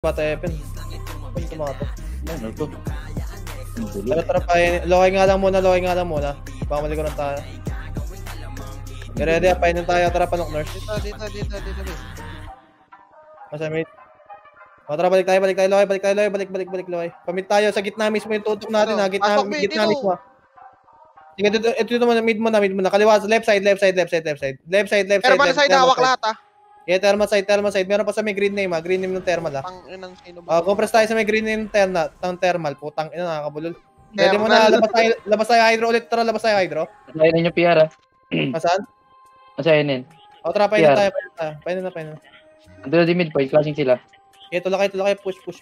Patepin. Tumato. Ano to? Tara, lokay nga lang muna. Baka malikuran tayo. Ready, painin tayo. Tara, panok nurse. Dito. Masa mate. Tara, balik tayo, lokay. Balik, lokay. Pamit tayo, sa gitna mismo yung tutok natin, ha? Gitna mismo. Sige, ito muna, mid muna. Kaliwa, left side. Thermal side, hawak lahat, ha? Yeah, thermal side. Meron pa sa may green name, ha? Green name ng thermal, ha? Compress tayo sa may green name ng thermal. Putang ina, nakakabulol. Pwede mo na, labas tayo hydro ulit. Tara, labas tayo hydro. Asayin yung PR, ha? Masaan? Asayin. O, tara, painin tayo. Painin na. Andun na di midpoint, klaseng sila. Okay, tulakay. Push.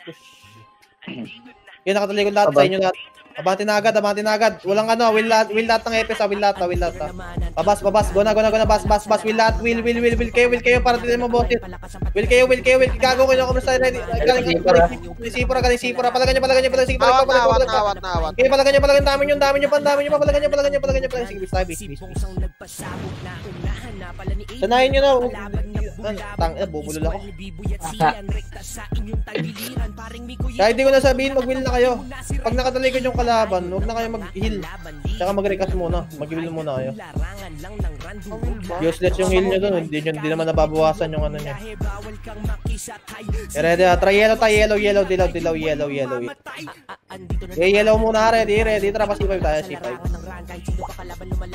Yan, nakatalikod lahat sa inyo lahat. Abante na agad. Walang ano, will lahat ng EPS, will lahat. Babas. Go na. Bas. Will lahat. Will kayo para din mo boses. Will kayo. Gago kayo. Kung saan ready. Galing sipura. Palagan nyo. Sige, Awat. Okay, palagan nyo. Dami nyo pa. Palagan nyo. Sige, bis. Sanayin nyo na. Bubulol ako. Kahit di ko na sabihin, mag-will na kayo. Pag nakatalikod yung kalaban, huwag na kayo mag-heal. Tsaka mag-recast muna. Mag-will muna kayo. Useless yung heal nyo dun. Hindi naman nababawasan yung ano nyo. Ready, try yellow. Dilaw, yellow. Okay, yellow muna. Ready. Tara, C5 tayo, C5.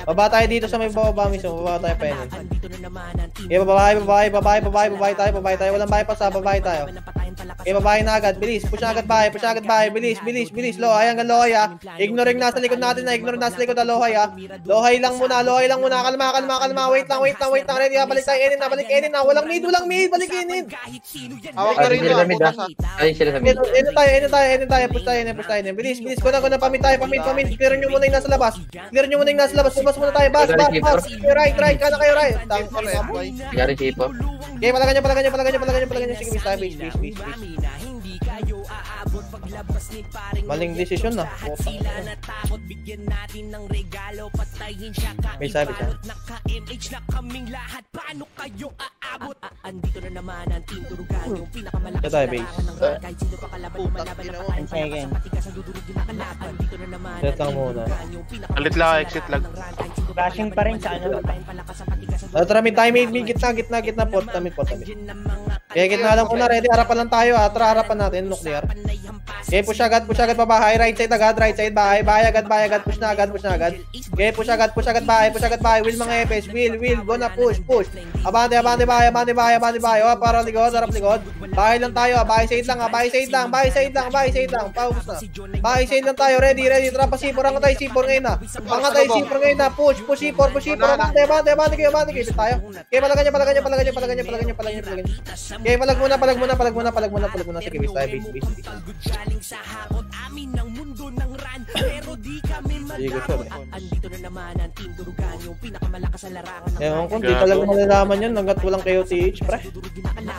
Baba tayo dito sa may baba mismo. Baba tayo pa yun. Okay, babae tayo. Walang bypass, ha. Babae tayo. Okay, babae na agad. Bilis. Push agad bahay. Bilis. Lohay hanggang lohay, ha. Ignore yung nasa likod natin, ha. Nasa likod na lohay, ha. Lohay lang muna. Kalma. Wait lang. Ready, ha. Balik tayo. Enin na. Walang mid. Balik Enin. Hawak na rin yun. Ay, sila sa mid. Enin tayo. Push tayo. Bilis. Ko na. Pamit. Clear nyo muna yung nasa labas. Bubas muna tayo. Bas. Right. Kana kayo, right. Gari sipo. Okay, palagan nyo. Sige, bis. Maling desisyon na. May sabi siya. Ito tayo, base. Set lang muna. Alit lang, exit lag. Flashing pa rin sa ano. Tara, mid tayo, gitna, port. Kaya gitna lang muna, ready. Harapan lang tayo, ha. Tara, harapan natin, nuclear. Okay, push agad babahay, right side, bahay agad, push na agad. Okay, push agad bahay, will mga EPS, will, go na, push. Abante bahay, oh, para likod, harap likod. Bahay lang tayo, bahay side lang, paubos na. Bahay side lang tayo, ready, tara pa sipor, ang tayo sipor ngayon na, push, abante kayo, tayo. Okay, palagan nyo. Okay, palag muna, sige, bis tayo, bis. Sa hakot amin ng mundo ng ran pero di kami matakot. Andito na naman ang Team Durugan, yung pinakamalakas sa larangan ng Ewan ko, di talaga malalaman yun hanggat walang KOTH, pre.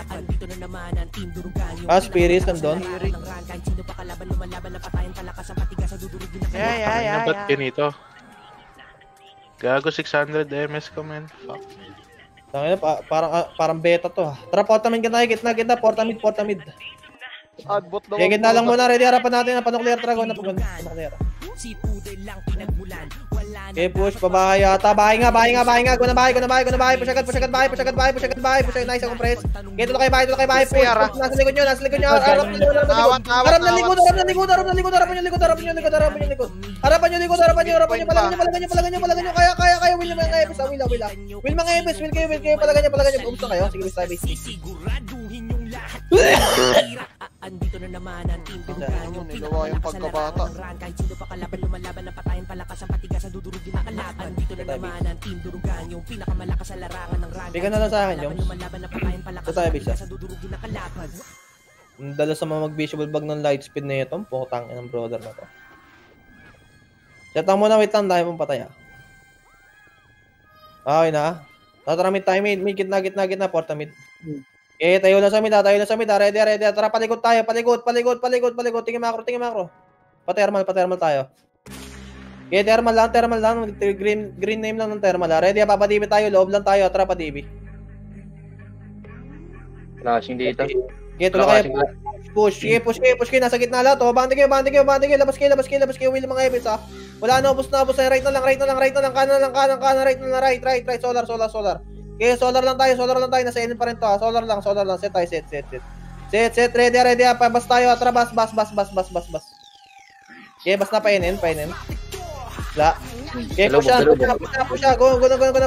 Andito na naman ang Team Durugan, yung Spirits nandun. kahit sino pa kalaban lumalaban na patayan palakas ang patigas sa dudurugin na Ano ba't ganito? Gago 600 MS ko, man. Fuck. Tangina, parang beta to, ha. Tara, porta mid ka tayo, gitna, porta mid. Kaya gitna lang muna, ready, harapan natin na panuklear dragon na panuklear. Okay, push, pabahay yata, bahay nga, go na bahay, push agad bahay, nice, compress. Okay, tulakay bahay, push, nasa likod nyo, harap na likod, palagan nyo, kaya, will mga ebis, will mga ebis, kayo, palagan nyo, ubus na kayo, sige, bis. Andito na naman ang Team Durugan, yung pinakamalakas sa larangan ng ran kahit sino pa kalaban lumalaban na patayan palakas ang patigas sa dudurugin na kalaban. Andito na naman ang Team Durugan, yung pinakamalakas sa larangan ng ran bigyan na lang sa akin, Joms. lumalaban na patayan palakas ang patigas sa dudurugin na kalaban. Dala sa mga mag-visual bag ng light speed na ito, putang ng brother na to. Setang muna, wait lang, dahil mong patay, ha. Okay na. Tataramid tayo, mid, gitna, porta mid. Okay, tayo na sa mid, ready, tara, palikod tayo, palikod, tingin macro. Pa-thermal tayo. Okay, thermal lang, green name lang ng thermal, ha. Ready, papadibi tayo, loob lang tayo, tara, padibi. Flashing dito. Okay, tuloy kayo. Push kayo, nasa gitna lahat, oh. Bante kayo, labas kayo, will mga epis, ha. Wala na, ubos na, right na lang, kanan, right na lang, right, solar. Okay, solar lang tayo, nasa NN pa rin to, ha. Solar lang, set tayo, set, ready, ha. Bas tayo, atra, bas. Okay, bas na pa NN. La. Okay, push siya. Go na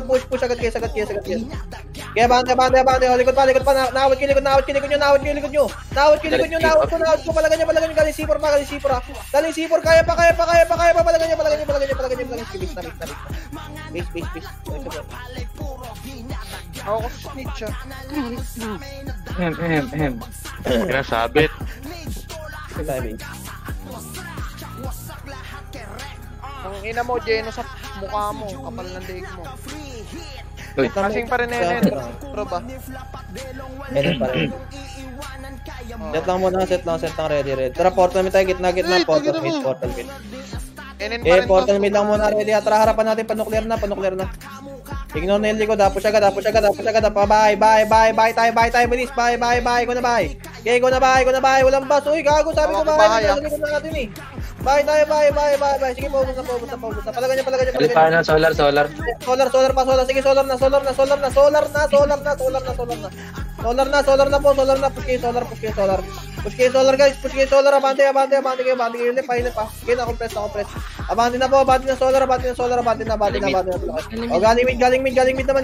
push agad kayo. Okay, bante. Likod pa. Nawat ko likod nyo. Palagan nyo. Galing C4 pa. Galing C4, kaya pa. Palagan nyo. Base. Ako ko snitch ah. Pinasabit. Ang ina mo, Jeno, sa mukha mo. Kapal ng leeg mo. Uy, Kasing pa rin NN. Bro ba? NN pa rin. Set lang muna, set lang, ready. Tara, portal mid tayo, gitna, portal mid. NN pa rin Portal mid lang muna, ready. Tara, harapan natin, panuklear na. Ignore na yung likod, push agad. Bye tayo, bilis. Bye. Go na bye. Okay, go na bye. Walang bus. Uy, gago, sabi ko bye. Nasa likod na natin eh. Bye tayo, bye. Sige, paubos na. Palagan nyo. Paano? Solar. Solar pa. Sige, solar na. Solar na. Solar na. Push kayo, solar, guys. Abante kayo. Hilip pa. Okay, na-compress. Abante na solar. O, galing mid naman.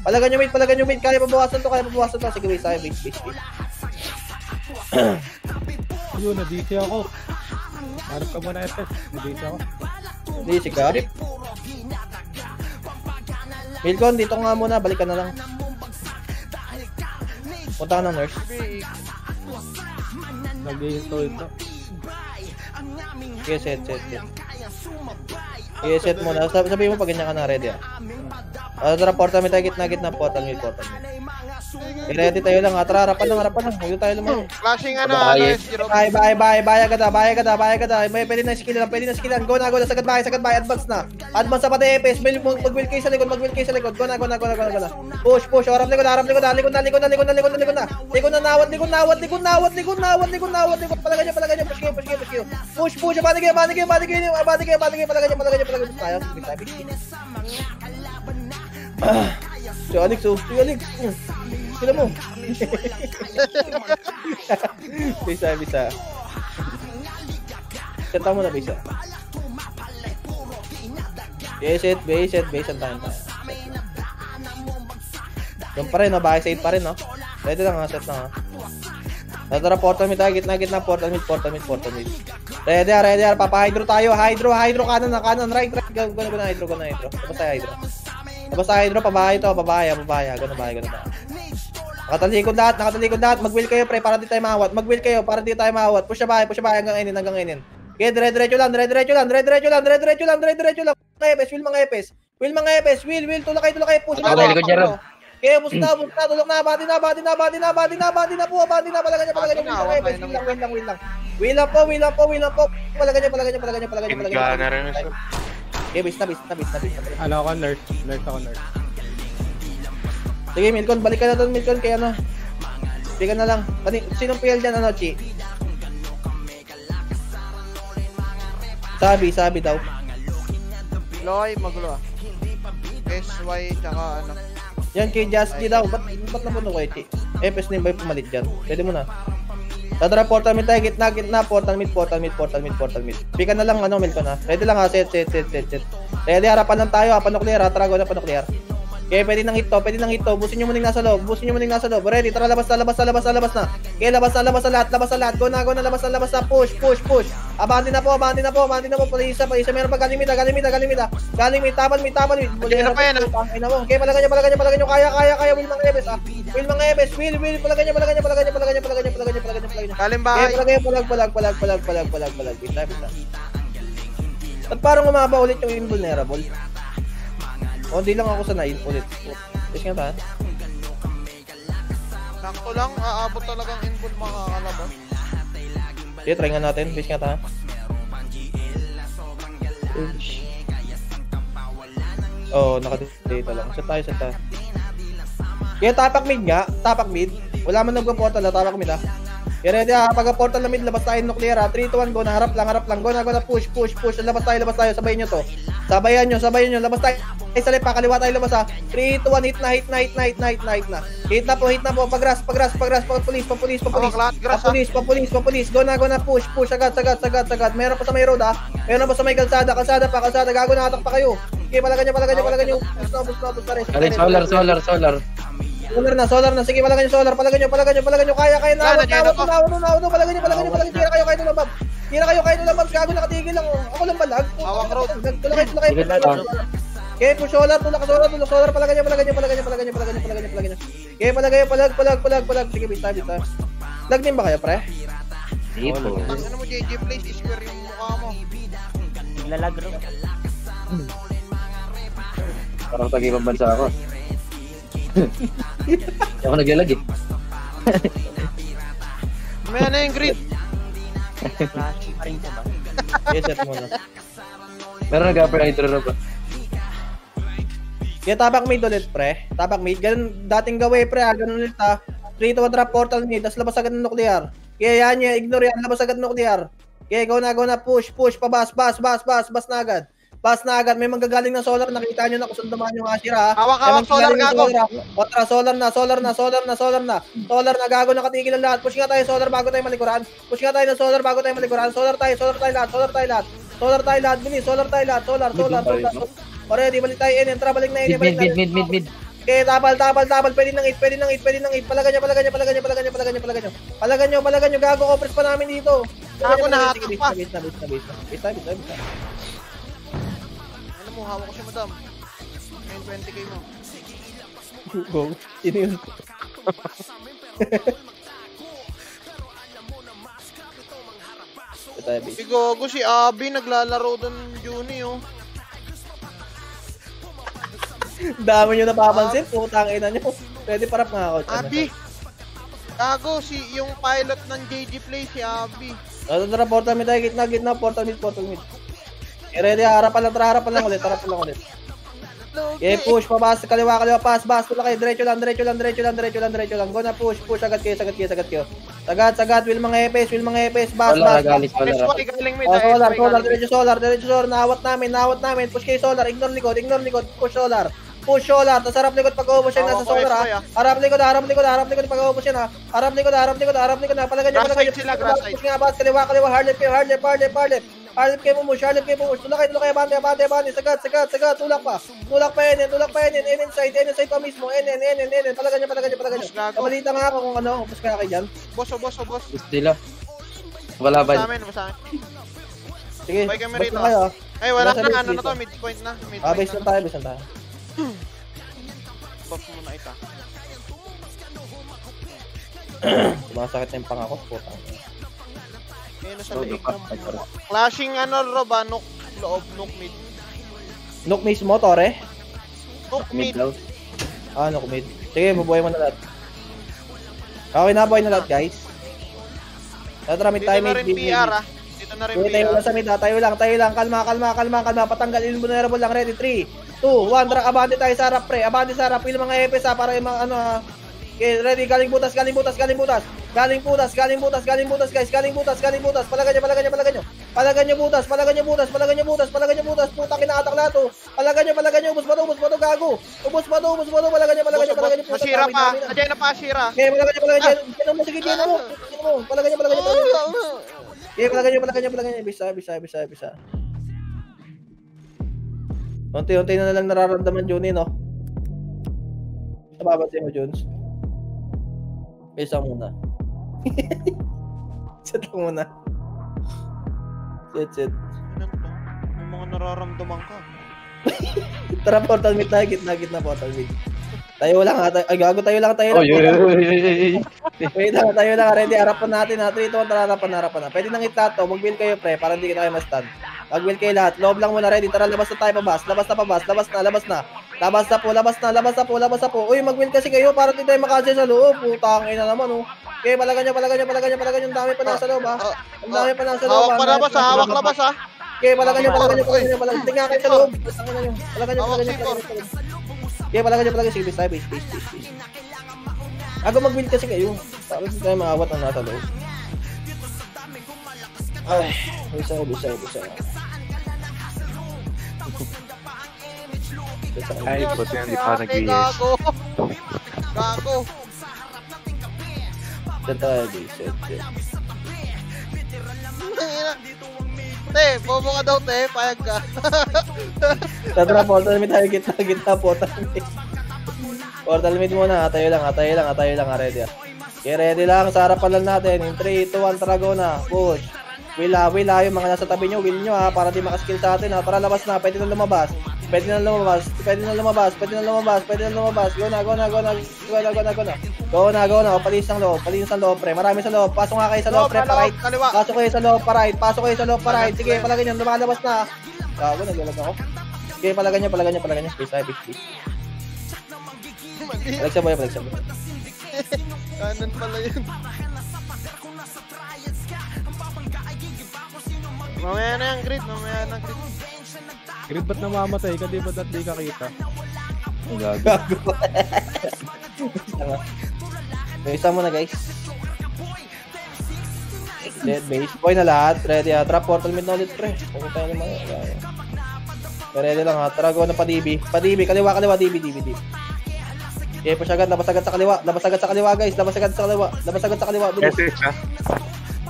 Palagan nyo mid. Kaya pabawasan to. Sige, base. Yun, na-DC ako. Harap ka muna, FS. Na-DC ako. DC ka? Milcon, dito nga muna. Balik ka na lang. Punta ka ng nurse. Nag-i-install ito. Okay, set. Okay, set muna. Sabihin mo pag ganyan ka na, ready, ah. Tara, portal mid tayo, gitna, portal mid. Ready tayo lang, ha. Tara, harapan lang. Huwag tayo lumang. Flashing Bye. Bye agad. May pwede na skillan. Go na, sagad bahay. Advance na pati EPS. Mag-will kayo sa likod. Go na. Push. Harap likod na. Likod na, nawat. Palagan nyo. Push. Abante kayo. Palagay nyo. Tayo. Si Alex. Sila mo. Bisa. Senta mo na, bisa. Base ang tayo. Yung pa rin, bahay side pa rin, no? Ready lang, ha? Set lang, ha? Tara, portal mid tayo, gitna, portal mid. Ready, papa-hydro tayo. Hydro, kanan, right. Go na hydro. Tapos tayo hydro, pabahay to, babae. Gano'n ba? Nakatalikod lahat. Mag-will kayo, pre, para di tayo mawat. Push siya bahay, hanggang inin. Okay, dire-diretso lang. Will mga epes. Will, tulak kayo. Push na. Okay, bus na. Tulak na, bati na. Palagan nyo. Will lang po. Palagan nyo. Gana rin ito. Okay, bis na. Ano ako, nurse ako. Sige, Milcon, balik ka na doon, kaya ano. Sige na lang. Sinong PL dyan, Chi? Sabi daw. Loy, magulo ah. SY, tsaka ano. Yan, kay Just G daw. Ba't napuno kay Chi? FS na yung ba pumalit dyan? Pwede mo na. Tara, portal mid tayo, gitna, portal mid. Pika na lang, Milcon, ha. Ready lang, ha. Set. Ready, harapan lang tayo, ha. Panuklear, ha. Tara, go na panuklear. Okay, pwede nang hit to. Busin nyo muning nasa loob. Ready, tara, labas na. Okay, labas na lahat. Go na, labas na. Push. Abante na po. Isa, meron pa galing mid. Galing mid, tapan mid. Hindi na pa yan, Okay, palagan nyo. Kaya, will mga ebes, ha. Will, palagan nyo. Galing bahay. Okay, palag. Bisa. At parang umaba ulit yung invulnerable. O, di lang ako sanay ulit. Base nga ta. Sakto lang, aabot talagang input makakalabas. Sige, try nga natin. Base nga ta. Naka-data lang. Set tayo. Kaya tapak mid nga. Wala man nagpo-portal, tama kami na. Ready ha, pag-portal na mid, labas tayo nuclear ha. 3, 2, 1, go na, harap lang. Go na, push. Labas tayo, sabayin nyo to. Sabayan nyo, labas tayo. Ay, salip pa, kaliwa tayo labas ha. 3, 2, 1, hit na. Hit na po, pag-ras, pa-police. Go na, push, agad. Meron pa sa may road ha. Meron pa sa may kalsada, gago na, atak pa kayo. Okay, palagan nyo. Bus na rin. Solar. Solar na. Sige, palagan nyo solar. Kaya na. Nawat. Palagan nyo. Tira kayo kahit lumabas. Gago, nakatigil lang. Ako lang balag. Hawak road. Tulakay. Okay, push solar. Tulak solar. Palagan nyo. Okay, palag. Sige, bista. Lag din ba kayo, pre? Hindi po. Ano mo, JJ, please, square yung mukha mo. Naglalag ro. Parang tag-ibang bansa ako. Hindi ako naglalag eh. Mamaya na yung grid. Flashing pa rin siya ba? Set mo na. Meron nag-upper hydro na ba? Kaya tapak mid ulit, pre. Ganun dating gawin, pre. Ganun ulit ha. 3 to 1 trap portal mid. Tapos labas agad ng nuclear. Kaya yan niya. Ignore yan. Labas agad ng nuclear. Kaya go na. Push. Pabas na agad. Bas na agad. May manggagaling na solar. Nakita nyo na kung saan dumaan yung Ashira ha. Hawak solar, gago. Otra, solar na. Solar na. Gago, nakatigil ang lahat. Push nga tayo solar bago tayo malikuran. Solar tayo lahat. Bilis. Solar. Already, balik tayo in. Balik na in. Mid. Okay, tabal. Pwede nang hit. Palagan nyo. Gago, offers pa namin dito. Ako nahatak pa. Bista. Ano mo, hawak ko siya, madam. Ngayon 20k mo. Go. Sino yun? Si Gogo, si Abby, naglalaro doon Juni, oh. Dami nyo napapansin. Putang ina nyo. Pwede parap mga ako. Abby! Gago, yung pilot ng JG Play, si Abby. Tara, portal mid tayo. Gitna. Portal mid. Ready, harapan lang ulit. Okay, push, pabas, kaliwa, pass, tula kayo, diretso lang. Go na, push, agad kayo. Sagad, will mga epes, bas. Solar, diretso solar, nawat namin, push kayo solar, ignore likod, push solar, tas harap likod pag-ubos yan, nasa solar ha, harap likod pag-ubos yan ha, harap likod na, palagan nyo, push nga, bas, kaliwa, hard left, Harlip kayo mo, tulak kayo, abante, sagad, tulak pa yan, inside pa mismo, palagan nyo, kamalita nga ako kung ano, upos kaya kayo dyan. Boss. Sila. Wala ba? Sa amin. Sige, Bye kami basta rito. kayo. Ay, wala Nasa na, base ano na dito. to, midpoint na. Base lang tayo. Buff muna ita. Sumasakit na yung pangako, putang. Ngayon na sa leeg ng clashing Roba, loob, mid. Nook mismo, Tore? Mid. daw. Nook mid. Sige, mabuhay mo na lahat. Okay, nabuhay na lahat, guys. Tatramit Dito tayo na mid. rin PR, ah. Dito na rin Tayo lang PR. sa mid, ha. Tayo lang. Kalma. Patanggal, invulnerable lang. Ready, 3, 2, 1, abante tayo sa harap, pre. Pili mga EPS, ha, para yung mga, ano, ha. Okay, ready, galing butas, guys. Palagan nyo butas. Puta, kinaatak lahat, oh. Palagan nyo, ubos ba to, gago. Ubos ba to, palagan nyo. Masira pa. Nadyan na pa, Shira. Okay, palagan nyo. Sige, gino mo. Palagan nyo. Okay, palagan nyo. Bisa. Unti-unti na lang nararamdaman, Juni, no? Nababansin mo, Jones? Bisa muna. Set lang muna. Set. Ano to? May mga nararamdaman ka. Tara, portal mid tayo. Gitna portal mid. Tayo lang ha. Ay, gago, tayo lang. Wait lang, tayo lang. Ready, harapan natin ha. 3, 2, 1, harapan na. Pwede nang hit-lahat to. Mag-build kayo, pre, para hindi kayo ma-stand. Mag-build kayo lahat. Loob lang muna, ready. Tara, labas na tayo pabas. Labas na po. Uy, mag-build kasi kayo para hindi tayo makasya sa loob. Putang ina naman, oh. Okay, palagan nyo. Ang dami pa nasa loob, ha. Hawak pa labas, ha. Hawak labas, ha. Okay, palagan nyo. Tingnan kayo sa loob. Palagan nyo. Hawak, Okay, palagan nyo. Sige, base. Ako mag-build kasi kayo. Tapos hindi tayo maawat ang nasa loob. Ay, isa. Ay, buti hindi pa Ate, nag-yes. gago. Gago. Ito tayo, isa. Te, bobo ka daw, te. Payag ka. Tatra, portal mid tayo, gitna, portal mid. Portal mid muna, atayo lang, ready ah. Okay, ready lang, sa harapan lang natin. In 3, 2, 1, tara, go na. Push. Will yung mga nasa tabi nyo, will nyo ha, para di makaskill sa atin ha. Tara, labas na, pwede na lumabas. Pwede na lumabas. Go na. O, palis ang loob, pre. Marami sa loob. Pasok nga kayo sa loob, pre, pa right. Kaliwa. Pasok kayo sa loob, pa right. Sige, palagay nyo, lumalabas na. Gago, naglalag ako. Sige, palagay nyo. Please. Balik sa boy. Kanan pala yun. Mamaya na yung grid. Grid ba't namamatay ka? Di ba't di ka kita? Ang gago. May isa muna, guys. Dead base. Boy na lahat. Ready ha. Trap portal mid na ulit, pre. Huwag tayo naman. Ready lang ha. Tara, go na pa DB. Kaliwa, DB. Okay, push agad. Labas agad sa kaliwa, guys. Labas agad sa kaliwa. Bilis. Message ha.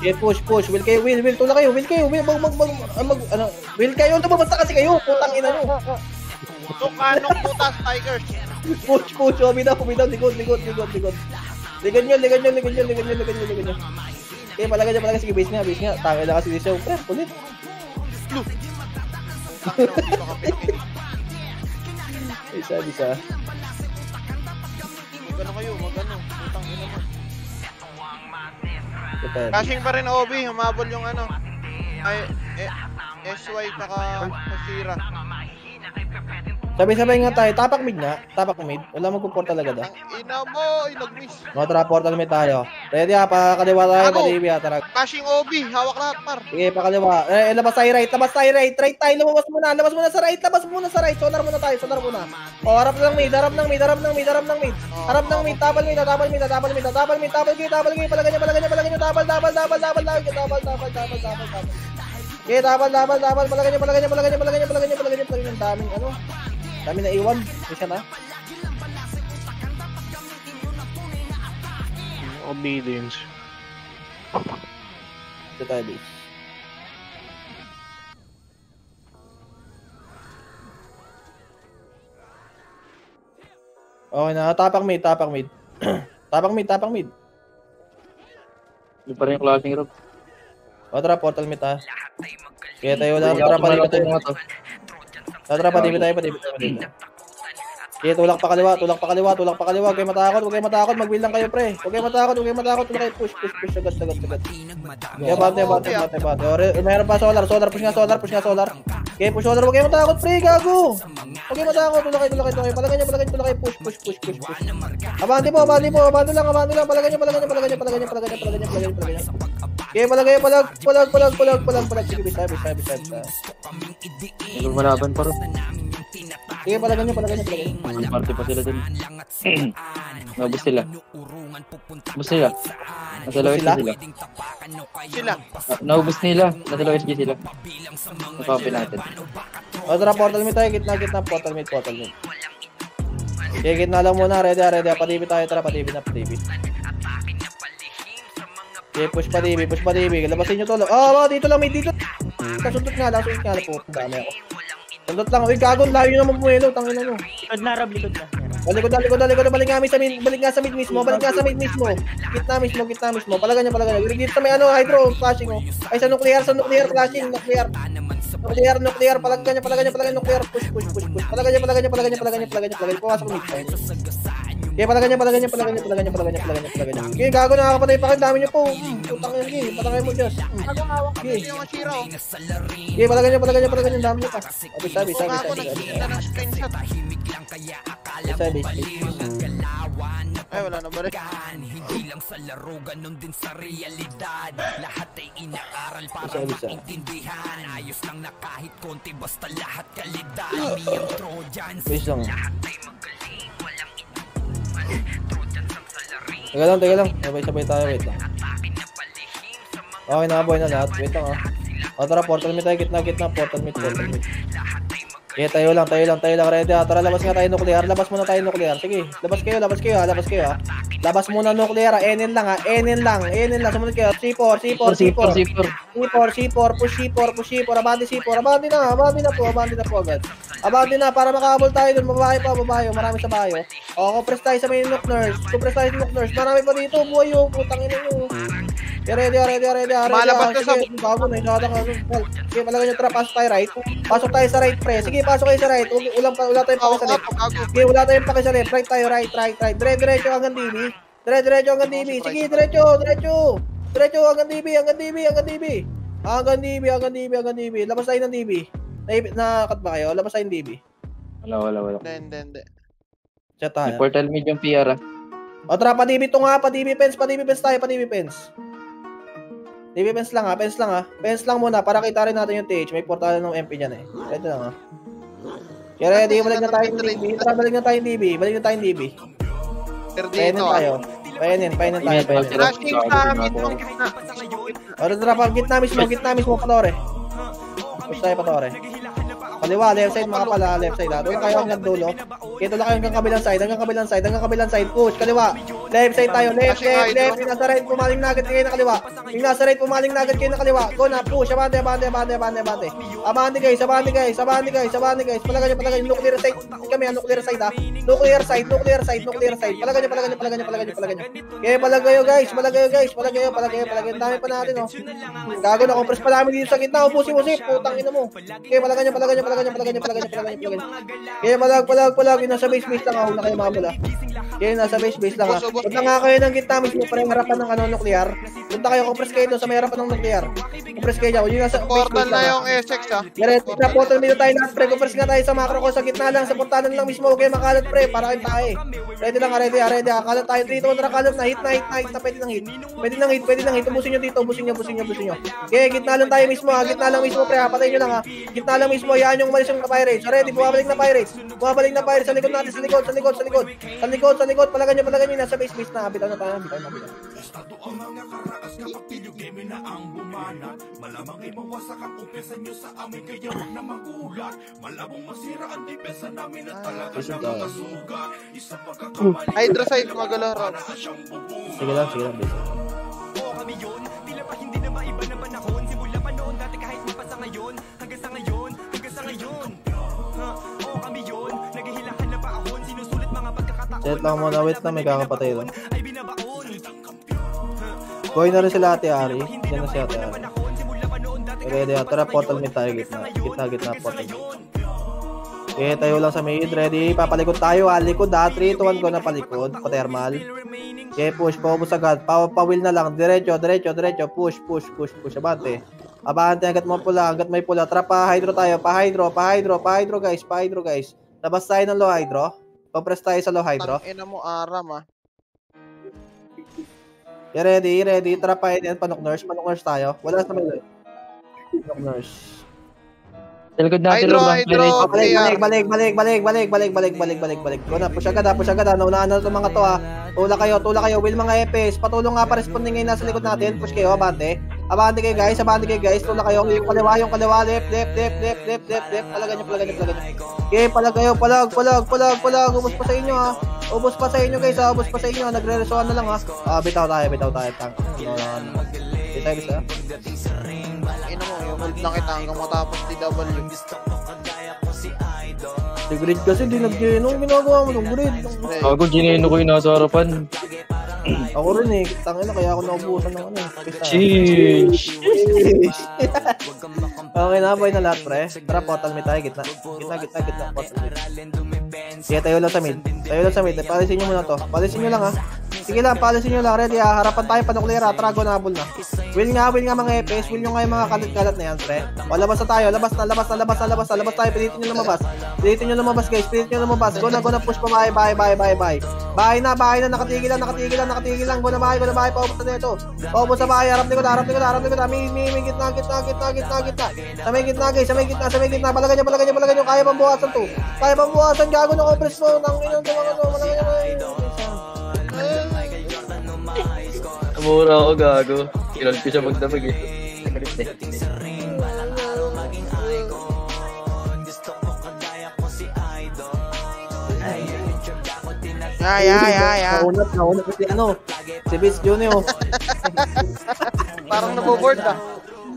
Okay, push. Will kayo. Tula kayo. Will kayo. Will kayo. Basta kasi kayo. Putang ina nyo. Tukanong putas, Tigers. Push. Bitaw. Likod. Likod nyo. Okay, palagay nyo. Sige, base nga. Tangin na kasi di siya. Pre, pulit. Isa. Magano kayo. Putang ina mo. Ito. Caching pa rin, OB. Humabol yung ano. SY saka Sira. Sabay-sabay nga tayo. Tapak mid. Wala magpuport talaga daw. Ang ina mo. Nag-miss. Mga tara, portal mid tayo. Ready ha, pakaliwa tayo, Ako. pa-DB ha, tara. Caching OB. Hawak lahat, par. Sige, pakaliwa. Labas tayo right. Right tayo, lumabas muna sa right. Solar muna tayo. O, harap ng mid. Harap ng mid. Tapal mid. Tapal gay. Palagay nyo. Tapal. Okay, tapal. Palagay nyo. Dami na iwan. Isa na. Obedience. Ito tayo, base. Okay na, tapak mid. Tapak mid. Yung pa rin yung clashing rob. O, tara, portal mid ha. Kaya tayo lang, tara, pa-DB tayo. Tara, pa-DB tayo. Kaya tulak pa kaliwa. Huwag kayo matakot. Mag-build lang kayo, pre. Huwag kayo matakot. Huwag kayo push. Agad. Kaya bate. Mayroon pa solar. Push nga solar. Kaya push solar. Huwag kayo matakot, pre. Gago. Huwag kayo matakot. Tulak kayo. Palagay nyo. Push. Abante mo. Abante lang. Palagay nyo. Kaya palagay. Sige, bisa. Lumalaban pa rin. Sige, palagay nyo. May party pa sila dun. Naubos sila. Nasa low SG sila. Naubos nila. Nasa low SG sila. Napapin natin. O, tara, portal mid tayo. Gitna. Portal mid. Okay, gitna lang muna. Ready. Pa-DB tayo. Tara, pa-DB. Okay, push pa DB. Labasin nyo to. Oh, dito lang, dito. Kasundot nga lang po. Dami ako. Sundot lang. Uy, gagon. Layo nyo naman pumelo. Tangin na nyo. Likod na, Rob. Likod na. Balik nga sa mid mismo. Gitna mismo. Palagan nyo. Dito may hydro flashing. Ay, sa nuclear flashing. Nuclear. Palagan nyo. Nuclear. Push. Palagan nyo. Pumasok mid. Okay, palagan nyo. Okay, gago, nakakapatay pa kayo. Dami nyo po. Putang nyo. Patangay mo, Diyos. Okay, palagan nyo. Dami nyo pa. Sabi. Ako nagkikita ng screenshot. Ay, wala na ba rin? Hindi lang sa laro, ganun din sa realidad. Lahat ay inaaral para maintindihan. Ayos lang na kahit konti, basta lahat kalidad. Miyang Trojans, lahat ay magaling. Walang inuman, Trojans ang salarin. Teka lang. Sabay tayo, wait lang. Okay, nakabuhay na lahat. Wait lang, O, tara, portal meet tayo. Gitna, portal meet. Okay, tayo lang. Ready, Tara, labas nga tayo nuclear. Labas muna tayo nuclear. Sige, labas kayo, ha. Labas muna nuclear, Enin lang. Sumunod kayo. C4. Push C4. Abante na po agad. Abante na, para makahabol tayo dun. Babae. Marami sa bayo. O, compress tayo sa may Nook Nurse. Marami pa dito. Buhay yung putang ina nyo. Ready. Malabas na sa... Bago na, sige, palagay nyo, tara, pasok tayo right. Pasok tayo sa right, pre. Sige, pasok kayo sa right. Wala tayong paki sa left. Sige, wala tayong paki sa left. Right tayo, right. Diretso hanggang DB. Sige, diretso hanggang DB. Labas tayo ng DB. Nakat ba kayo? Labas tayo ng DB. Wala. Hindi. Chat tayo. Portal mid yung PR. O, tara, pa-DB to nga. Pa-DB pens tayo. DB pens lang, Pens lang muna para kita rin natin yung TH. May portal ng MP dyan, Ready lang, Kaya ready, balik na tayo DB. Tara, balik na tayo DB. Painin tayo. Flashing sa amin nung gitna. O, tara, gitna mismo, Patore. Push tayo, Patore. Kaliwa, left side mga pala, left side. Doon kayo hanggang dulo. Kito lang kayo hanggang kabilang side. Push, kaliwa. Left side tayo, left. Yung nasa right, pumaling na agad kayo na kaliwa. Go na, push, abante. Abante guys. Palagay nyo, nuclear side. Kami, nuclear side, Nuclear side. Palagay nyo. Okay, palagayo guys. Ang dami pa natin, Gago na, compress pa namin dito sa gitna. Upusin mo, putang ina mo. Okay, palagay nyo. Kaya palag. Yung nasa base lang ako na kayo mamula. Kaya nasa base lang ha. Punta nga kayo ng gitna mismo para yung harapan ng nuclear. Punta kayo, compress kayo doon sa may harapan ng nuclear. Compress kayo dyan. Yung nasa base Portal lang na yung Essex, Sa portal dito tayo lahat, pre. Compress nga tayo sa macro ko sa gitna lang. Sa portalan lang mismo. Okay, makalat, pre. Para kayo tayo. Ready lang, ready. Kalat tayo. 3 to 1, kalat na. Hit na. Pwede ng hit. Ubusin nyo dito. Ubusin nyo. Okay, gitna lang tayo mismo, Gitna lang mismo, pre. Patayin nyo lang, Gitna lang mismo. Yan yung umalis yung Pirates. Ready, bumabalik na Pirates. Sa likod natin, sa likod. Palagan nyo, nasa base na. Bitaw na tayo. Estado ang mga karaas kapag pinugeme na ang bumanat. Malamang ay mawasak ang kumpiyansa nyo sa amin, kaya wag na magulat. Malabong masira ang depensa namin at talaga na mga suga. Isang pagkakamali. Hydroside, magalo, Rob. Sige lang, base. Oo, kami yun. Tila pa hindi na maiba na panahon. Simula pa noon, dati kahit di pa sa ngayon. Hanggang sa ngayon. Oo, kami yun. Naghihilahan na pa ahon. Sinusulit mga pagkakataon. Set lang muna, wait lang, may kakapatay lang. Boy na rin sila Ate Ari. Diyan na si Ate Ari. Ready, tara, portal meet tayo, gitna, portal meet. Okay, tayo lang sa mid, ready, papalikod tayo, likod 3, 2, 1, go na palikod, pa-thermal. Okay, push, focus agad, pa-wheel na lang, diretso, push, abante, hanggat may pula, tara, pa-hydro tayo, pa-hydro guys, labas tayo ng low hydro, compress tayo sa low hydro. Ina mo, Aram, Yeah, ready, tara pa yan, panok nurse tayo, wala sa may panok nurse. Talikod natin, Hydro, balik. Go na, push agad, naunahan na itong mga to, Tula kayo, will mga EPS, patulong nga pa responding ngayon nasa likod natin, push kayo, abante kayo guys, tula kayo, yung kaliwa, left, palagan nyo. Okay, palag kayo, palag, ubos pa sa inyo guys, nagre-resoan na lang bitaw tayo, tank. Bitaw bisa. Ina mo, yung hold lang kita hanggang matapos TW. Si Grid kasi di nag-geno, ginagawa mo ng Grid. Ako, gineno ko yung nasa harapan. Ako rin tangin na, kaya ako naubusan ng Sheesh. Okay na, boy na lahat, pre. Tara, portal meet tayo, gitna, portal meet. Sige, tayo lang sa mid. Palisin nyo muna to. Palisin nyo lang, Sige lang, palisin nyo lang. Ready, harapan tayo, panuklera. Tara, go na, na. Will nga mga EPS. Will nyo nga yung mga kalat-kalat na yan, pre. O, labas na tayo. Labas tayo. Pilitin nyo lumabas, guys. Go na, push pa, bye. Bahay na. Nakatigil lang. Go na bahay. Paubos na dito. Paubos sa bahay. Harap likod. May gitna. Sa may gitna. Balagan nyo. Kaya pang buwasan. Gago na compress mo. Nang inang mga malagay nyo. Mura ako gago. Kilal ko siya magdamag eh. Naunat si si Vince Junior. Parang naboboard ah.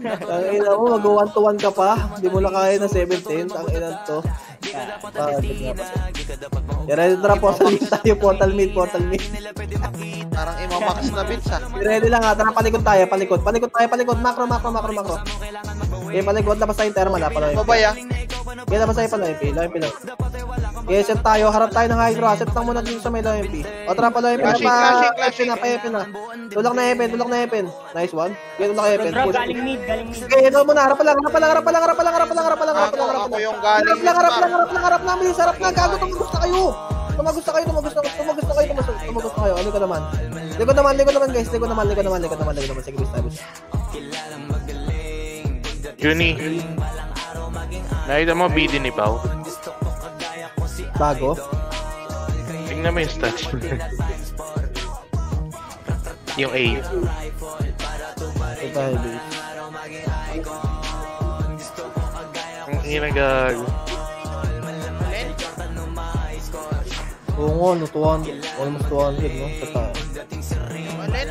Ang ina mo, mag 1-1 ka pa. Hindi mo na kaya na 17. Ang ina to. Ready na portal mid tayo. Portal mid. Parang imamax na bits ah. Ready lang ha. Tara, palikod tayo. Palikod. Macro. Okay, palikod. Labas tayo thermal ha. Babay ah. Okay, labas tayo pala MP. Low MP lang. Okay, set tayo. Harap tayo ng hydro. Set lang muna dito sa may low MP. O tara pa low MP na pa. Flashing na. Tulak na Epen. Nice one. Okay, tulak na Epen. Galing mid. Okay, ito muna. Harap lang. Ako yung galing. Harap lang. Bilis, harap lang. Gago, tumagos na kayo. Tumagos na kayo. Ano ka naman? Likod naman guys. Likod naman. Sige, bis tayo. Juni. Nakita mo BD ni Pao? Bago? Tingnan mo yung stats. Yung A. Ito tayo, bis. Ang ginagag. Oo nga, no, 200. Almost 200, no? Sa tayo. Malit.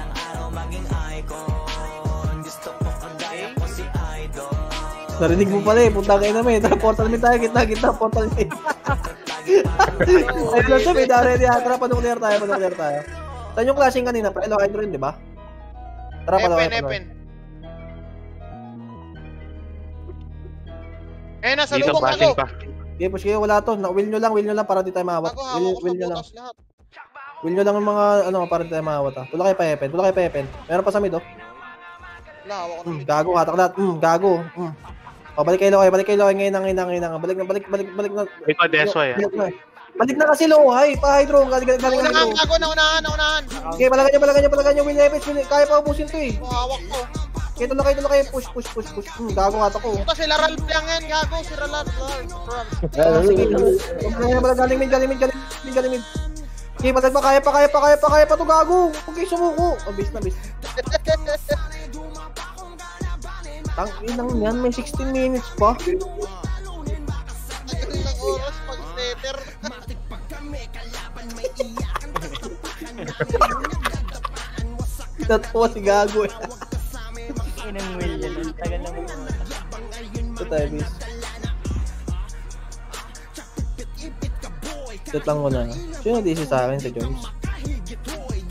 Narinig mo pala eh, punta kayo namin. Tara, portal mid tayo, gitna, portal mid. Ayun lang sabi, ready ha. Tara, panuclear tayo. Saan yung clashing kanina? Hello, hydro rin, di ba? Tara, Epen. Nasa Dito lubong passing ako. pa. Okay, push kayo, wala to. Will nyo lang para di tayo mahawat. Will nyo lang. Lahat. Will nyo lang yung mga, para di tayo mahawat ha. Tulak kayo pa Epen. Meron pa sa mid, oh. Wala, hawak ko na. Gago, hatak. Gago. O, balik kayo ngayon. Balik na. Ito, Desway. Balik na kasi Lohay, pa hydro. Galing Naunahan, hydro. gago, naunahan. Okay, palagan nyo. Will Epis, kaya pa ubusin to eh. Hawak ko. Okay, tulak kayo. Push. Gago hatak ko. Puta, sila Ralph lang yan, gago. Sila Ralph. Sige. Galing mid. Okay, patag pa, kaya pa to, gago. Okay, sumuko. Bis na. Ang inang yan, may 16 minutes pa. Ilang oras pag setter. Tatawa si gago eh. Inang will yan. Tagal lang. Ito tayo, bis. Set lang muna. Sino DC sa akin? Sa Jones?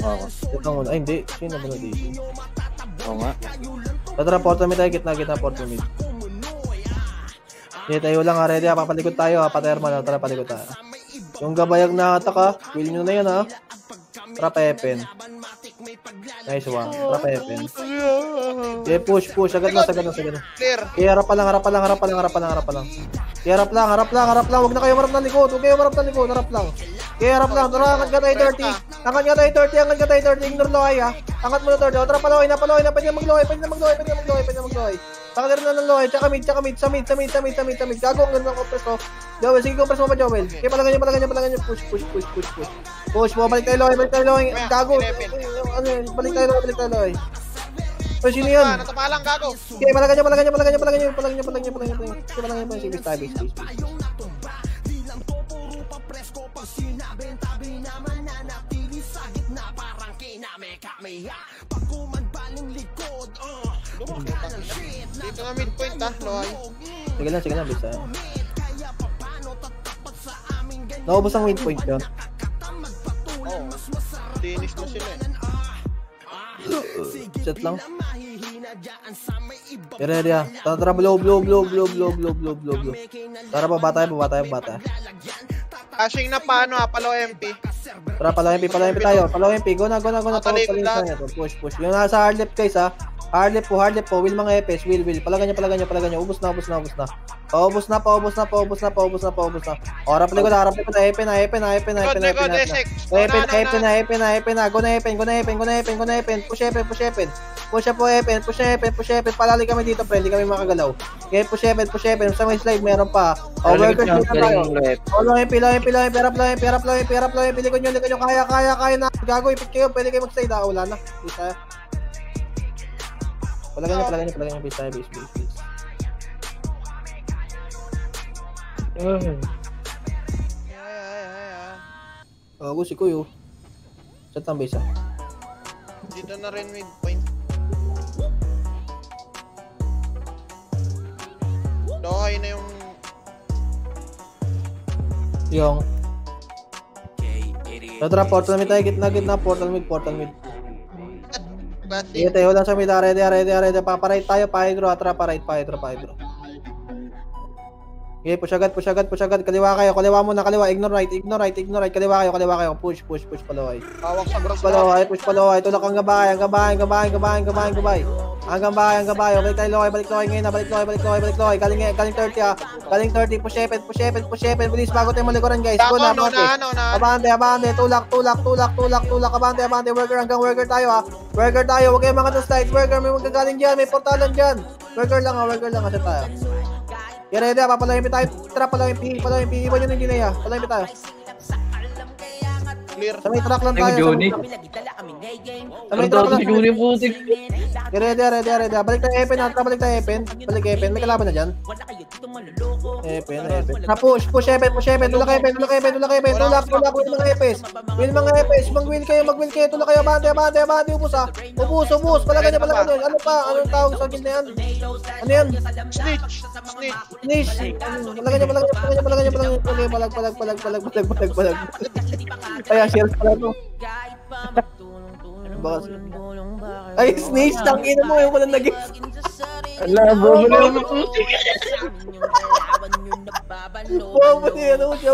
Oo. Set lang muna. Ay, hindi. Sino ba na DC? Oo nga. Tara, portal mid tayo. Gitna, portal mid. Hindi tayo lang ha. Ready ha. Papalikod tayo ha. Patermal ha. Tara, palikod tayo. Yung gabayag na atak ha. Will nyo na yan ha. Tara, Epen. Nice one. Tara, Epen. Okay, push. Agad na. Clear. Okay, harap pa lang. Harap lang. Okay, harap lang. Huwag na kayo marap ng likod. Harap lang. Okay, harap lang. Tara, angkat ka tayo 30. Ignore Lohay ha. Angkat mo na 30. O, tara, paloy na. Pwede na mag-Lohay. Pakalir na ng Lohay. Tsaka mid. Sa mid. Gago, ang ganda ng compress to. Joel, sige, compress mo pa, Joel. Okay, palagan nyo. Push. Balik tayo Lohay. Gago. Balik tayo Lohay. O, sino yun? Natapalang, gago. Okay, palagan nyo. Sige, tayo. Dito nga midpoint ah, Lohay. Sige lang, bisa. Naubos ang midpoint yun. Oo. Finish na sila eh. Set lang. Ready ah. Tara, blow. Tara, baba tayo. Caching na paano ah, palo MP. Tara, palo MP tayo. Palo MP, go na. Push. Yung nasa hard left guys ha. Hard left po. Will mga epes. Will. Palagan nyo. Ubus na. Paubos na. Harap likod. Epen. Go na Epen. Push Epen. Push Epen. Palali kami dito, pre. Hindi kami makagalaw. Okay, push Epen. Sa may slide, meron pa. Overcurse dito tayo. Low MP. Harap lang. Likod nyo. Kaya na. Gago, ipit kayo. Pwede kayo mag-slide ha. Wala na. Bisa. Palagay niya, base tayo, base. Gago si Kuyo. Saan ang base Dito na rin midpoint. Okay na yung... Tara, portal mid tayo, gitna, portal mid. Sige tayo, wala sa mid, ready. Paparate tayo, pa-hydro, atra, pa-hydro. Okay, push agad. Kaliwa kayo, kaliwa. Ignore right. Kaliwa kayo. Push, palaway. Hawak sa grass. Push palaway. Tulak ang gabay. Hanggang bahay. Balik tayo, balik loy ngayon. Balik loy. Galing 30 Galing 30, push epin. Bilis bago tayo malikuran, guys. Go na, abante. Tulak. Abante. Worker tayo, ha. Worker tayo. Huwag kayo mga to-slides. Worker, may magagaling dyan. May portalan dyan. Worker lang, kasi tayo. Ready, papalayin tayo. Tara, palayin PE. Iba nyo na yung ginaya. Palayin tayo. Clear. Sa may truck lang tayo. Johnny. Sa may truck lang. Si Johnny putik. Ready. Balik tayo Epen. Balik Epen. May kalaban na dyan. Epen. Na push Epen. Tulak Epen. Tulak. Win mga Epes. Mag-win kayo. Tulak kayo. Abante. Ubus. Palagay niya. Ano pa? Anong tawag sa kill na yan? Ano yan? Snitch. Palagay niya. Palag. Kaya share pala to. Ay, snitch, tangina mo, yung walang nag-gets. Ala, bobo na yung putik. Bobo na yan, ako siya.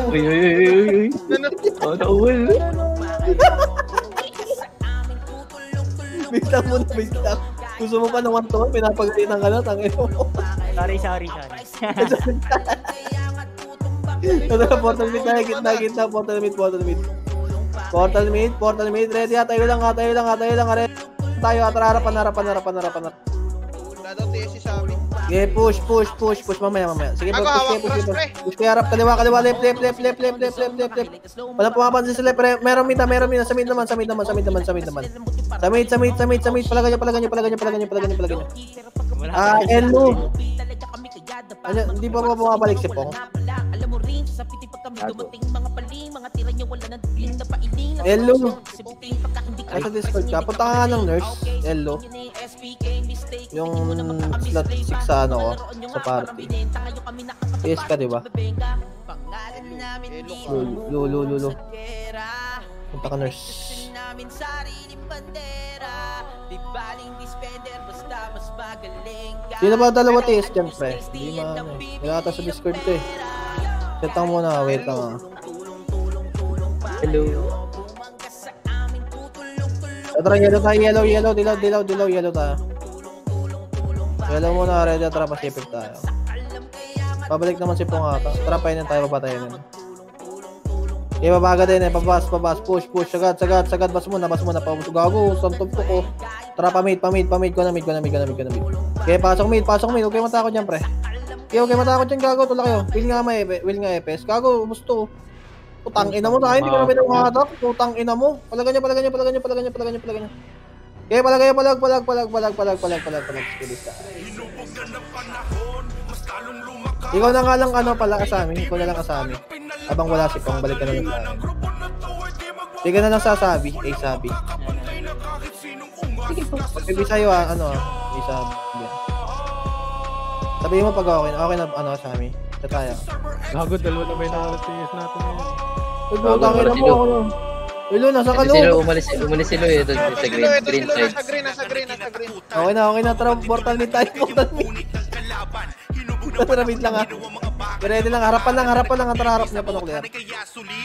Uy. Nauwal. Biglang mo na. Gusto mo pa ng 1 to 1, pinapagalitan ka na, tangina mo. Sorry. Portal mid tayo, gitna, portal mid. Portal mid, ready, tayo lang, ready. Tayo, harapan. Wala daw TSC sa amin. Okay, push, mamaya. Sige, push kaya harap, kaliwa, left. Wala pumapansin sila, meron mid, sa mid naman. Sa mid, palagay nyo. Elo. Ano, hindi pa bumabalik si Pong? Hello. Nasa Discord ka. Punta ka nga ng nurse. Hello. Yung slot 6 sa ano ko. Sa party. Yes ka, diba? Lulo. Punta ka nurse. Sino ba dalawa TS dyan, pre? Hindi Nilata sa Discord to eh. Set lang muna, wait lang. Hello. Tara, yellow tayo, dilaw, yellow tayo. Yellow muna, ready, tara, pasipit tayo. Pabalik naman si Pong ata. Tara, painin tayo, papatayin naman. Okay, babaga din eh, pabas, push, sagad, bas muna, pabus, gago, santog ko. Tara, pamid ko na mid. Okay, pasok mid, okay matakot dyan, pre. Okay, matakot dyan, gago, tulak kayo. Will nga epes, gago, gusto. Putang ina mo tayo, hindi ko na pinamahatak. Putang ina mo. Palagay niya. Okay, palag. Skilis ka. Ikaw na nga lang pala kasami. Ikaw na lang kasami. Habang wala si Pong, balik ka na lang tayo. Hindi ka na lang sasabi. Sabi. Pag-ibig sa'yo isabi. Sabihin mo pag okay na Sami. Sa tayo. Gago, dalawa na may nawala sa TS natin ngayon. Uy, butangin na mo. Ulo, nasa kaloob. Umalis sila eh, doon sa green side. Nasa green. Okay na. Tara, portal mid tayo. Tara, mid lang ha. Ready lang, harapan lang. Tara, harap niya pa no clear.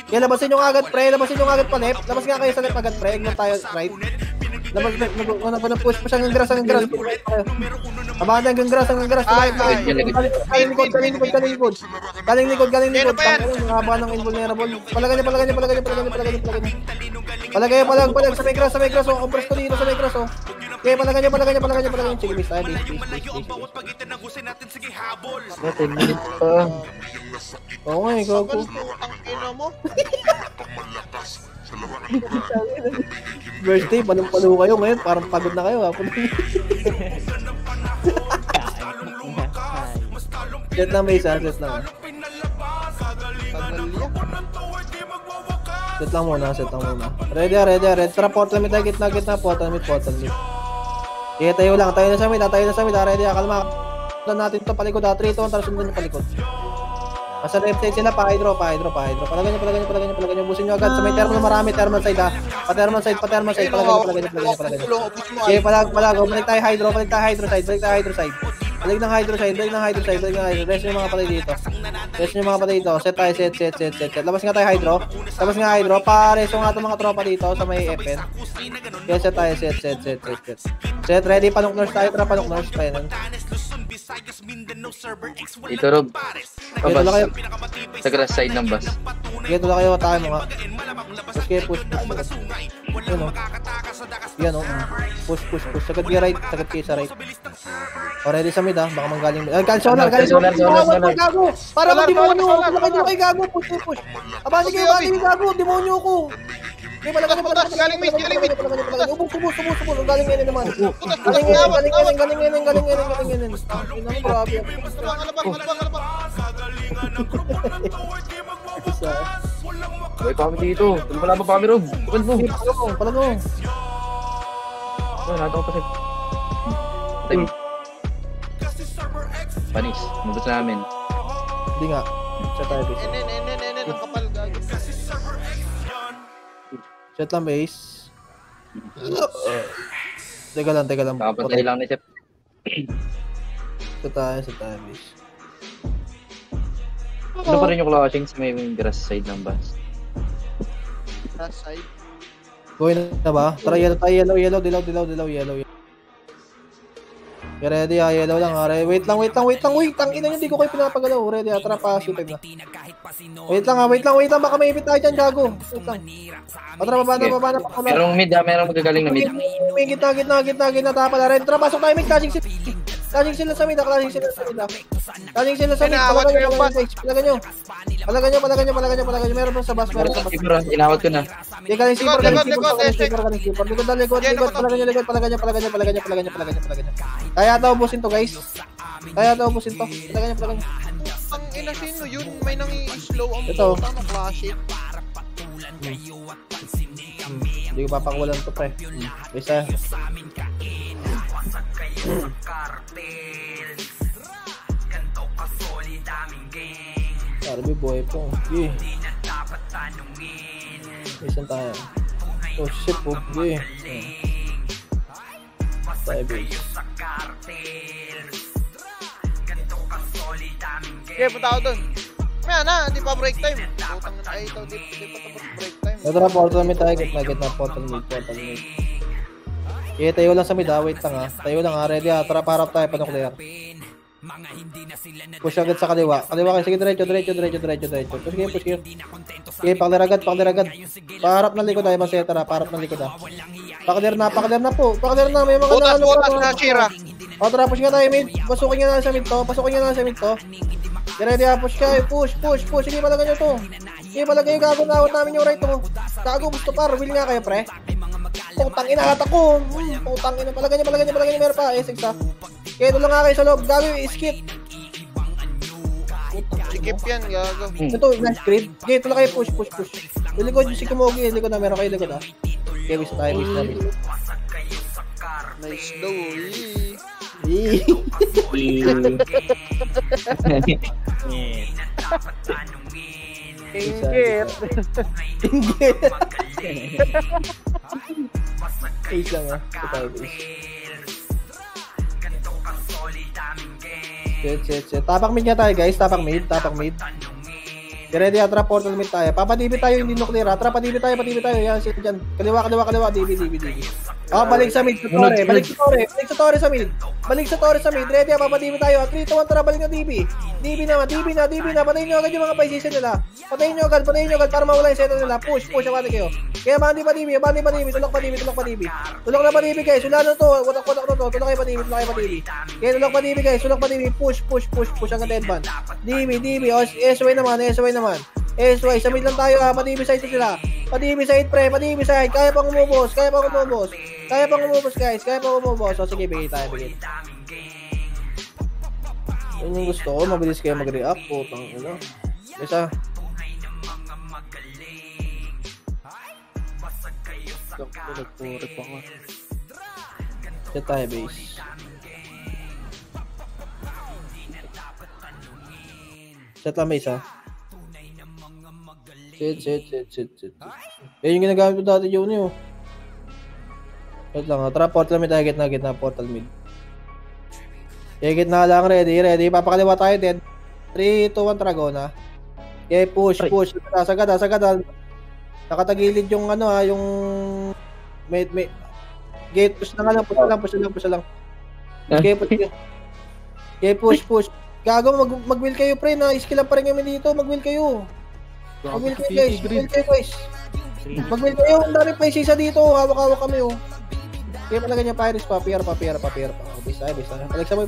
Kaya labasin yung agad, pre. Labas nga kayo sa left agad, pre. Ignore tayo right. Push hanggang grass. Abangan hanggang grass. Galing likod. Haba ng invulnerable. Palagay niya. Palag sa may grass. Compress ko dito sa may grass. Okay, palagay niya. Sige, miss tayo. Natin, minutes pa. Oo nga, ikaw po. Ang ina mo. Birthday, palong-palo kayo ngayon. Parang pagod na kayo, ha? Set lang ba isa? Set lang. Set lang muna. Ready. Tara, portal mid tayo. Gitna. Portal mid. Sige, tayo lang. Tayo na sa mid. Ready, kalma. Natin to palikod. 3, 2, 1. Tara, sundan yung palikod. Nasa left side sila, pa-hydro. Palagay niyo. Busin niyo agad. Sa may thermal marami. Thermal side, ha. Pa-thermal side. Palagay niyo. Okay, palag. Balik tayo hydro side. Balik ng hydro side. Rest yung mga patay dito. Set tayo. Labas nga tayo hydro. Pareso nga itong mga tropa dito sa may FN. Okay, set tayo. Set. Ready. Panok nurse tayo. Tara, panok nurse. Dito, Rob. Dito lang kayo. Sa grass side ng bus. Dito lang kayo. Atake mo nga. Tapos kayo push. Yan o. Push. Sagad kayo right. Sa right. Ready sa mid, ha. Baka manggaling. Solar. Gago. Para mo demonyo. Wala kayo gago. Push. Abani kayo gago. Demonyo ko. Okay, palagay. Galing mid. Ubus. Galing ngayon naman. Galing ngayon. Grabe. Uy, kami dito. Wala pa kami, Rob. Tukad mo. Palago. Nato ko kasi. Panis. Mabot namin. Hindi nga. Set tayo base. Enen, ang kapal gago. Set lang base. Teka lang. Nakapatay lang na siya. Set tayo base. Ano pa rin yung clashing sa may grass side ng bus? Grass side. Gawin na ba? Tara, yellow. Dilaw. Ready, yellow lang. Wait lang. Tangina nyo, di ko kayo pinapagalaw. Ready, tara, pa-shooting na. Wait lang. Baka may ipit tayo dyan, gago. Wait lang. Tara, baba na. Merong mid, merong magagaling na mid. May gitna. Tapa na rin. Tara, pasok tayo, may clashing sila sa mid. Palagay nyo. Meron pa sa bus. Inawat ko na. Galing sleeper. Likod. Palagay nyo. Kaya ata ubusin to, guys. Palagay nyo. Ang ina sino yun? May nangi-slow ang Ito. Ano classic? Hindi ko papakulan to, pre. Isa. Arby boy po. Yeah. Isan tayo. Oh shit po. Yeah. Tayo base. Okay, punta ako dun. Maya na, hindi pa break time. Putang na tayo ito, di pa tapos break time. Tara, portal mid tayo. Gitna. Portal mid. Okay, tayo lang sa mid, ha. Wait lang, ha. Tayo lang, ha. Ready, ha. Tara, parap tayo. Panuklear. Push agad sa kaliwa. Kayo. Sige, diretso. Push kayo. Okay, paklir agad. Paharap ng likod, ha. Maseta, ha. Paharap ng likod, ha. Paklir na po. May mga Butas na, Chira. O, tara, push nga tayo, mid. Pasukin nga na sa mid to. Ready, ha. Push kayo. Push. Sige, palagay nyo to. Sige, palagay nyo. Gago, nawat namin yung right to. Gago, gusto pa. Reveal nga kayo, pre. Putang ina, hata ko. Putang ina. Palagay nyo. Meron pa. S6, ha. Kaya doon lang nga kayo sa loob. Gago, skip. Sikip yan, gago. Ito, nice grid. Okay, ito lang kayo. Push. Lilikod yung si Kumogi. Likod na. Meron kayo likod, ha. Okay, wish tayo. Nice daw, Inggit. Ace lang, ha. Ito tayo, base. Set. Tapak mid nga tayo, guys. Tapak mid. Ready, tara, portal mid tayo. Papadibi tayo, hindi nuclear, ha. Tara, patibi tayo. Yan, sit dyan. Kaliwa. DB. Balik sa mid, sa Torre. Balik sa Torre sa mid. Balik sa Torre sa mid. Ready, papatimi tayo. 3, 2, 1, tara, balik na DB. DB na. Patayin nyo agad yung mga position nila. Patayin nyo agad para mawala yung seto nila. Push, abante kayo. Kaya abante pa DB. Tulok pa DB. Tulok na pa DB, guys. Wala na to. Watak na to. Tulok kayo pa DB. Kaya tulok pa DB, guys. Tulok pa DB. Push. Hanggang deadband. DB. SY naman. SY, sa mid lang tayo ha. Pa-DB side sila. Pa-DB side, pre. Pa-DB side. Kaya pang umubos, guys. O, sige, bigay tayo. Yun yung gusto ko. Mabilis kayo mag-react. Putang ina. Isa. Set tayo, base. Set lang, base, ha. Set. Yan yung ginagamit ko dati yun yun. Wait lang, tara portal mid tayo, gitna, portal mid. Okay, gitna lang, ready. Papakaliwa tayo, dead. 3, 2, 1, Dragona. Okay, push. Sagad. Nakatagilid yung yung... May... Gate, push lang. Okay, push. Gago, mag-will kayo, pre, na iskilan pa rin kami dito, mag-will kayo. Mag-will kayo, guys. Mag-will kayo, ang dami pa isisa dito. Hawak-hawak kami, oh. Kaya palagay niya Pirates pa. PR pa. Bisa. Flex mo.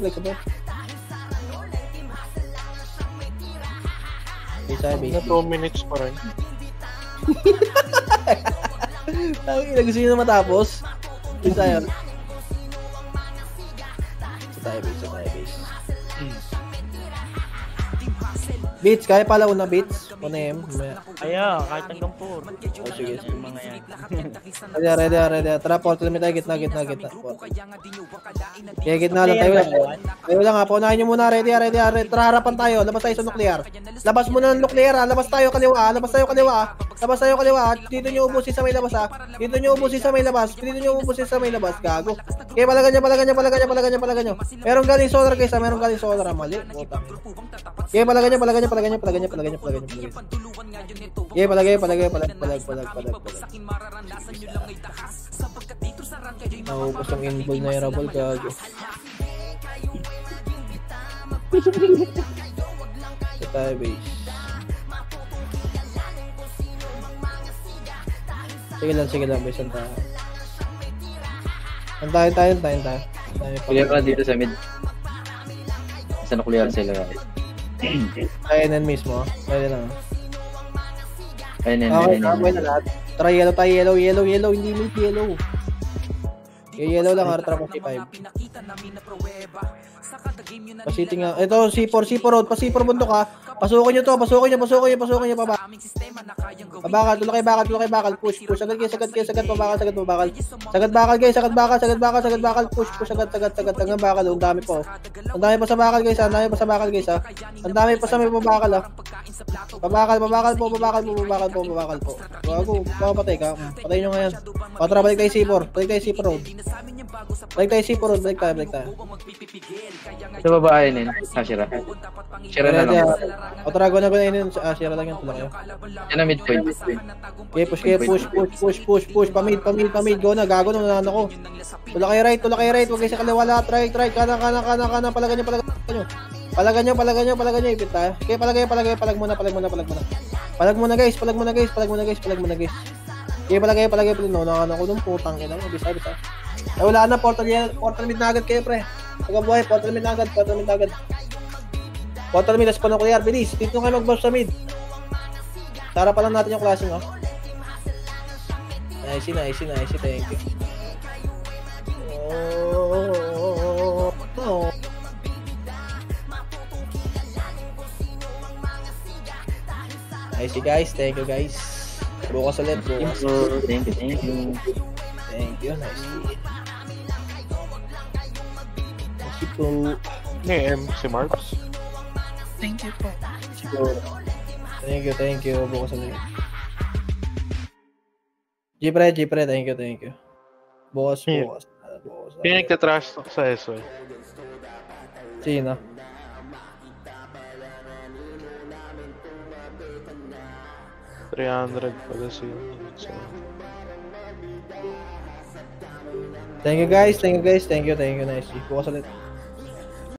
Bisa. 2 minutes pa rin. Gusto nyo na matapos? Bisa yun. Sa tayo, base. Beats, kaya pala una, Beats. 1am. Kaya, kahit hanggang 4. Oh, sige. Mga yan. Ready. Tara, portal may tayo, gitna. Kaya gitna lang tayo. Tayo lang ha, paunahin nyo muna, ready. Tara, harapan tayo, labas tayo sa nuclear. Labas muna ng nuclear ha, labas tayo kaliwa. Dito nyo ubusin sa may labas ha. Dito nyo ubusin sa may labas, gago. Kaya palagan nyo. Meron galing solar guys ha, mali. Kaya palagan nyo. Yeah, palagay. Naubos ang inball na Rabol, gago. Sa tayo, base. Sige lang, base. Antayin tayo. Clear ka dito sa mid. Sa nuclear sila. Kayanan mismo. Kaya lang. Ayun. Okay na lahat. Tara, yellow tayo. Yellow. Hindi mid, yellow. Yellow lang, harap ko C5. Pasiting nga. Ito, C4 road. Pa-C4 bundok ha. Pasukin nyo pababa. Pabakal, tulakay bakal. Push. Sagad pabakal. Sagad bakal. Push. Sagad. Hanggang bakal. Ang dami pa. Ang dami pa sa bakal guys ha. Ang dami pa sa may pabakal ha. Pabakal po. Gago, papatay ka. Patay nyo ngayon. Patra, balik tayo C4 road. Balik tayo. Sa babae yun. Shira na lang. Otrago na yun. Shira lang yun. Tulak yun. Yan ang midpoint. Okay, push. Pamid. Go na, gago na ko. Tulak kayo right. Huwag kayo sa kaliwa lahat. Right. Kanan. Palagan nyo. Ipit tayo. Okay, palag muna. Palag muna guys. Okay, palagay. Naunakan ako nung putang ina mo. Bisa. Ay, wala na. Portal mid na agad kayo, pre. Pagkabuhay, portal mid na agad. Portal mid, as pa nuclear. Bilis. Dito kayo mag-buff sa mid. Tara pa lang natin yung classing, oh. Nice. Thank you. Nice, guys. Thank you, guys. Bukas ulit. Thank you. Nice. Po. Si Marps. Thank you. Bukas ulit. G-Pre, thank you. Bukas. Yung nagtatrash talk sa SOY. Sino? $300 pala siya. So, Thank you guys, thank you guys, thank you, nice. Bukas ulit.